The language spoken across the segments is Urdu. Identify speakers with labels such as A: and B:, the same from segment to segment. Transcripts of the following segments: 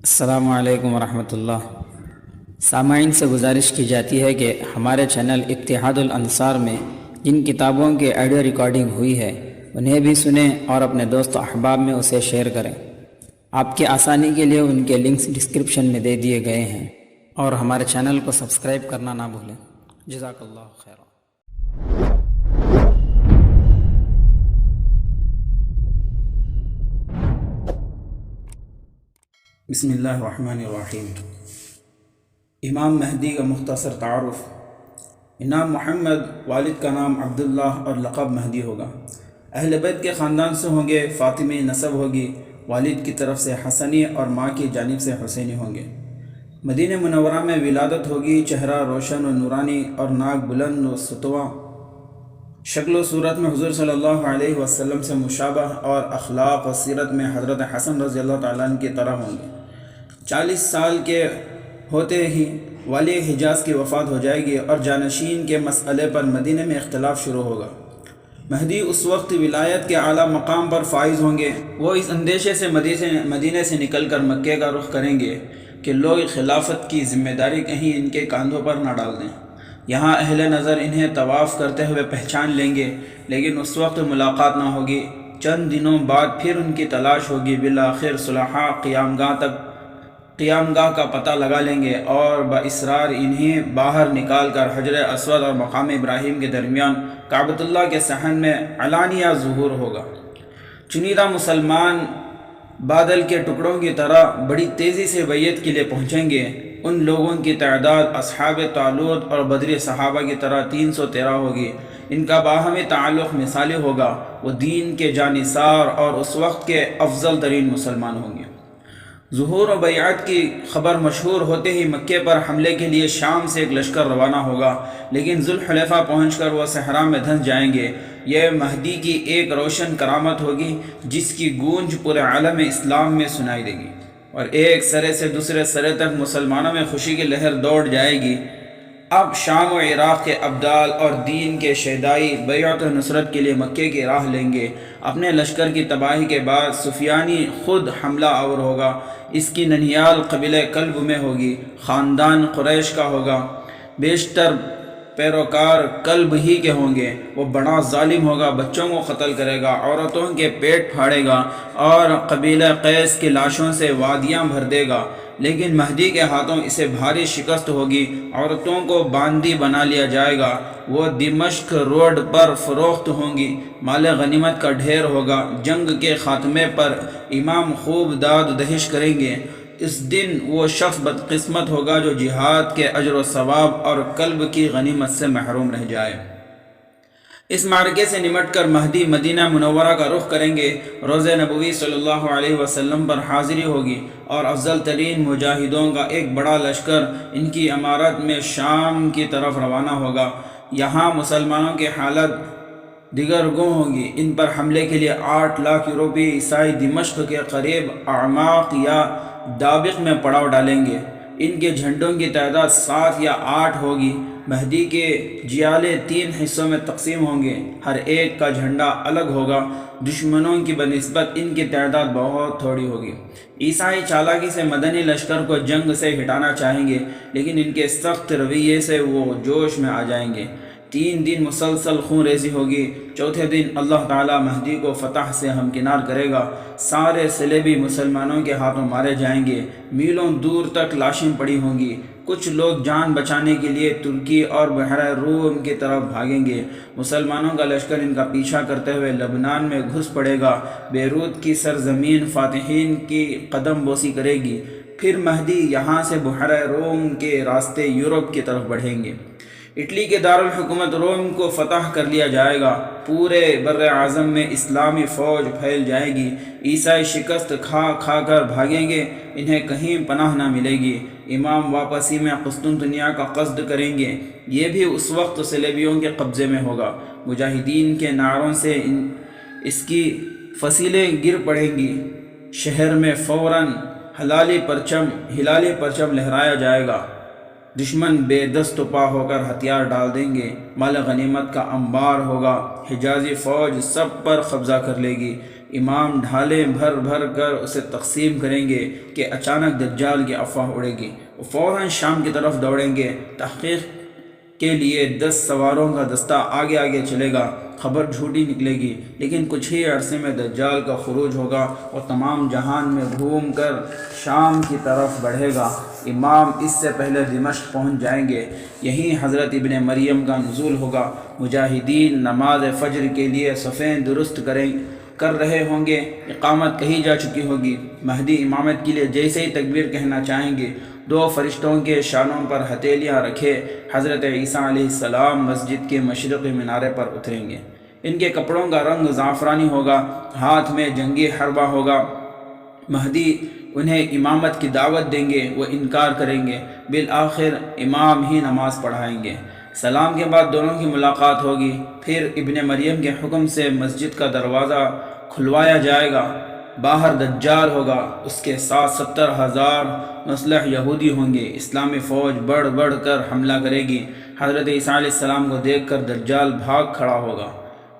A: السلام علیکم ورحمۃ اللہ۔ سامعین سے گزارش کی جاتی ہے کہ ہمارے چینل اتحاد الانصار میں جن کتابوں کی آڈیو ریکارڈنگ ہوئی ہے انہیں بھی سنیں اور اپنے دوست و احباب میں اسے شیئر کریں۔ آپ کی آسانی کے لیے ان کے لنکس ڈسکرپشن میں دے دیے گئے ہیں، اور ہمارے چینل کو سبسکرائب کرنا نہ بھولیں۔ جزاک اللہ خیر۔ بسم اللہ الرحمن الرحیم۔ امام مہدی کا مختصر تعارف۔ نام محمد، والد کا نام عبداللہ اور لقب مہدی ہوگا۔ اہل بیت کے خاندان سے ہوں گے، فاطمی نسب ہوگی، والد کی طرف سے حسنی اور ماں کی جانب سے حسینی ہوں گے۔ مدینہ منورہ میں ولادت ہوگی۔ چہرہ روشن و نورانی اور ناک بلند و ستوا، شکل و صورت میں حضور صلی اللہ علیہ وسلم سے مشابہ، اور اخلاق و سیرت میں حضرت حسن رضی اللہ تعالیٰ عنہ کی طرح ہوں گے۔ 40 سال کے ہوتے ہی والی حجاز کی وفات ہو جائے گی اور جانشین کے مسئلے پر مدینہ میں اختلاف شروع ہوگا۔ مہدی اس وقت ولایت کے اعلیٰ مقام پر فائز ہوں گے۔ وہ اس اندیشے سے مدینہ سے نکل کر مکے کا رخ کریں گے کہ لوگ خلافت کی ذمہ داری کہیں ان کے کاندھوں پر نہ ڈال دیں۔ یہاں اہل نظر انہیں طواف کرتے ہوئے پہچان لیں گے، لیکن اس وقت ملاقات نہ ہوگی۔ چند دنوں بعد پھر ان کی تلاش ہوگی۔ بالآخر صلحاء قیامگاہ کا پتہ لگا لیں گے اور باصرار انہیں باہر نکال کر حجر اسود اور مقام ابراہیم کے درمیان کعبۃ اللہ کے صحن میں علانیہ ظہور ہوگا۔ چنیدہ مسلمان بادل کے ٹکڑوں کی طرح بڑی تیزی سے بیعت کے لیے پہنچیں گے۔ ان لوگوں کی تعداد اصحاب طالوت اور بدری صحابہ کی طرح 313 ہوگی۔ ان کا باہمی تعلق مثالی ہوگا۔ وہ دین کے جانثار اور اس وقت کے افضل ترین مسلمان ہوں گے۔ ظہور و بیعت کی خبر مشہور ہوتے ہی مکے پر حملے کے لیے شام سے ایک لشکر روانہ ہوگا، لیکن ذوالحلیفہ پہنچ کر وہ صحرا میں دھنس جائیں گے۔ یہ مہدی کی ایک روشن کرامت ہوگی جس کی گونج پورے عالم اسلام میں سنائی دے گی، اور ایک سرے سے دوسرے سرے تک مسلمانوں میں خوشی کی لہر دوڑ جائے گی۔ اب شام و عراق کے ابدال اور دین کے شہدائی بیعت و نصرت کے لیے مکے کی راہ لیں گے۔ اپنے لشکر کی تباہی کے بعد سفیانی خود حملہ آور ہوگا۔ اس کی ننھیال قبیلہ کلب میں ہوگی، خاندان قریش کا ہوگا۔ بیشتر پیروکار کلب ہی کے ہوں گے۔ وہ بڑا ظالم ہوگا، بچوں کو قتل کرے گا، عورتوں کے پیٹ پھاڑے گا اور قبیلہ قیس کی لاشوں سے وادیاں بھر دے گا، لیکن مہدی کے ہاتھوں اسے بھاری شکست ہوگی۔ عورتوں کو باندی بنا لیا جائے گا۔ وہ دمشق روڈ پر فروخت ہوں گی۔ مال غنیمت کا ڈھیر ہوگا۔ جنگ کے خاتمے پر امام خوب داد دہش کریں گے۔ اس دن وہ شخص بدقسمت ہوگا جو جہاد کے اجر و ثواب اور قلب کی غنیمت سے محروم رہ جائے۔ اس معرکے سے نمٹ کر مہدی مدینہ منورہ کا رخ کریں گے۔ روضہ نبوی صلی اللہ علیہ وسلم پر حاضری ہوگی اور افضل ترین مجاہدوں کا ایک بڑا لشکر ان کی امارت میں شام کی طرف روانہ ہوگا۔ یہاں مسلمانوں کی حالت دیگر گوں ہوگی۔ ان پر حملے کے لیے 8 لاکھ یورپی عیسائی دمشق کے قریب اعماق یا دابق میں پڑاؤ ڈالیں گے۔ ان کے جھنڈوں کی تعداد 7 یا 8 ہوگی۔ مہدی کے جیالے 3 حصوں میں تقسیم ہوں گے، ہر ایک کا جھنڈا الگ ہوگا۔ دشمنوں کی بنسبت ان کی تعداد بہت تھوڑی ہوگی۔ عیسائی چالاکی سے مدنی لشکر کو جنگ سے ہٹانا چاہیں گے، لیکن ان کے سخت رویے سے وہ جوش میں آ جائیں گے۔ 3 دن مسلسل خون ریزی ہوگی۔ چوتھے دن اللہ تعالیٰ مہدی کو فتح سے ہمکنار کرے گا۔ سارے صلیبی مسلمانوں کے ہاتھوں مارے جائیں گے۔ میلوں دور تک لاشیں پڑی ہوں گی۔ کچھ لوگ جان بچانے کے لیے ترکی اور بحیرہ روم کی طرف بھاگیں گے۔ مسلمانوں کا لشکر ان کا پیچھا کرتے ہوئے لبنان میں گھس پڑے گا۔ بیروت کی سرزمین فاتحین کی قدم بوسی کرے گی۔ پھر مہدی یہاں سے بحیرہ روم کے راستے یورپ کی طرف بڑھیں گے۔ اٹلی کے دارالحکومت روم کو فتح کر لیا جائے گا۔ پورے بر اعظم میں اسلامی فوج پھیل جائے گی۔ عیسائی شکست کھا کھا کر بھاگیں گے، انہیں کہیں پناہ نہ ملے گی۔ امام واپسی میں قسطنطنیہ کا قصد کریں گے۔ یہ بھی اس وقت صلیبیوں کے قبضے میں ہوگا۔ مجاہدین کے نعروں سے اس کی فصیلیں گر پڑیں گی۔ شہر میں فوراً ہلالی پرچم لہرایا جائے گا۔ دشمن بے دست و پا ہو کر ہتھیار ڈال دیں گے۔ مال غنیمت کا انبار ہوگا۔ حجازی فوج سب پر قبضہ کر لے گی۔ امام ڈھالیں بھر بھر کر اسے تقسیم کریں گے کہ اچانک دجال کی افواہ اڑے گی، وہ فوراً شام کی طرف دوڑیں گے۔ تحقیق کے لیے 10 سواروں کا دستہ آگے آگے چلے گا، خبر جھوٹی نکلے گی، لیکن کچھ ہی عرصے میں دجال کا خروج ہوگا اور تمام جہان میں گھوم کر شام کی طرف بڑھے گا۔ امام اس سے پہلے دمشق پہنچ جائیں گے، یہیں حضرت ابن مریم کا نزول ہوگا۔ مجاہدین نماز فجر کے لیے صفیں درست کر رہے ہوں گے، اقامت کہی جا چکی ہوگی۔ مہدی امامت کے لیے جیسے ہی تکبیر کہنا چاہیں گے، 2 فرشتوں کے شانوں پر ہتھیلیاں رکھے حضرت عیسیٰ علیہ السلام مسجد کے مشرقی مینارے پر اتریں گے۔ ان کے کپڑوں کا رنگ زعفرانی ہوگا، ہاتھ میں جنگی حربہ ہوگا۔ مہدی انہیں امامت کی دعوت دیں گے، وہ انکار کریں گے، بالآخر امام ہی نماز پڑھائیں گے۔ سلام کے بعد دونوں کی ملاقات ہوگی، پھر ابن مریم کے حکم سے مسجد کا دروازہ کھلوایا جائے گا۔ باہر دجال ہوگا، اس کے ساتھ 70,000 مسلح یہودی ہوں گے۔ اسلامی فوج بڑھ بڑھ کر حملہ کرے گی۔ حضرت عیسیٰ علیہ السلام کو دیکھ کر دجال بھاگ کھڑا ہوگا۔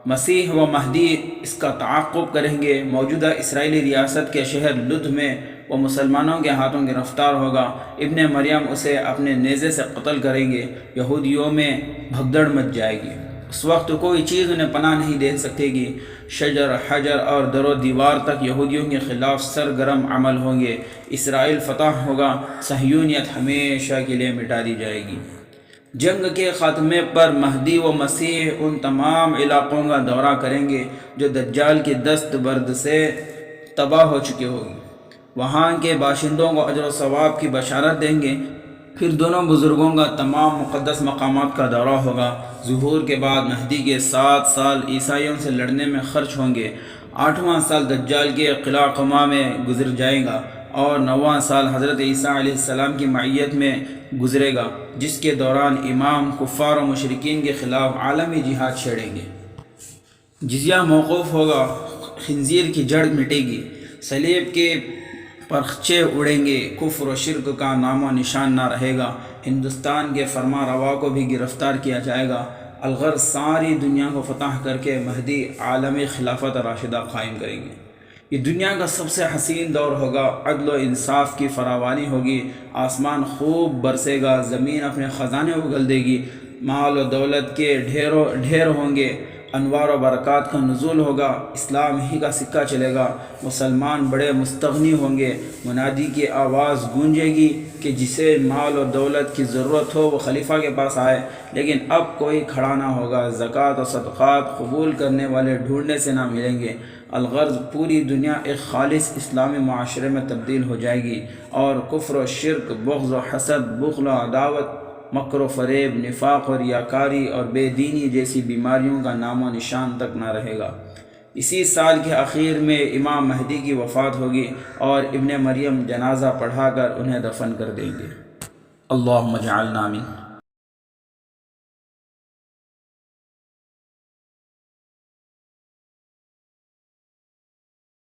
A: مسیح و مہدی اس کا تعاقب کریں گے۔ موجودہ اسرائیلی ریاست کے شہر لد میں وہ مسلمانوں کے ہاتھوں گرفتار ہوگا۔ ابن مریم اسے اپنے نیزے سے قتل کریں گے۔ یہودیوں میں بھگدڑ مچ جائے گی۔ اس وقت کوئی چیز انہیں پناہ نہیں دے سکے گی۔ شجر حجر اور در و دیوار تک یہودیوں کے خلاف سرگرم عمل ہوں گے۔ اسرائیل فتح ہوگا، صہیونیت ہمیشہ کے لیے مٹا دی جائے گی۔ جنگ کے خاتمے پر مہدی و مسیح ان تمام علاقوں کا دورہ کریں گے جو دجال کی دست برد سے تباہ ہو چکی ہوگی۔ وہاں کے باشندوں کو اجر و ثواب کی بشارت دیں گے۔ پھر دونوں بزرگوں کا تمام مقدس مقامات کا دورہ ہوگا۔ ظہور کے بعد مہدی کے 7 سال عیسائیوں سے لڑنے میں خرچ ہوں گے۔ 8واں سال دجال کے قلعہ قمہ میں گزر جائے گا اور 9واں سال حضرت عیسیٰ علیہ السلام کی معیت میں گزرے گا، جس کے دوران امام کفار و مشرکین کے خلاف عالمی جہاد چھیڑیں گے۔ جزیہ موقوف ہوگا، خنزیر کی جڑ مٹے گی، صلیب کے پرچے اڑیں گے، کفر و شرک کا نام و نشان نہ رہے گا۔ ہندوستان کے فرما روا کو بھی گرفتار کیا جائے گا۔ الغرض ساری دنیا کو فتح کر کے مہدی عالمی خلافت راشدہ قائم کریں گے۔ یہ دنیا کا سب سے حسین دور ہوگا۔ عدل و انصاف کی فراوانی ہوگی، آسمان خوب برسے گا، زمین اپنے خزانے اگل دے گی، مال و دولت کے ڈھیر ہوں گے، انوار و برکات کا نزول ہوگا، اسلام ہی کا سکہ چلے گا، مسلمان بڑے مستغنی ہوں گے۔ منادی کی آواز گونجے گی کہ جسے مال و دولت کی ضرورت ہو وہ خلیفہ کے پاس آئے، لیکن اب کوئی کھڑا نہ ہوگا۔ زکوٰۃ و صدقات قبول کرنے والے ڈھونڈنے سے نہ ملیں گے۔ الغرض پوری دنیا ایک خالص اسلامی معاشرے میں تبدیل ہو جائے گی اور کفر و شرک، بغض و حسد، بخل و عداوت، مکر و فریب، نفاق و ریاکاری اور بے دینی جیسی بیماریوں کا نام و نشان تک نہ رہے گا۔ اسی سال کے اخیر میں امام مہدی کی وفات ہوگی اور ابن مریم جنازہ پڑھا کر انہیں دفن کر دیں گے۔ اللہم اجعلنا من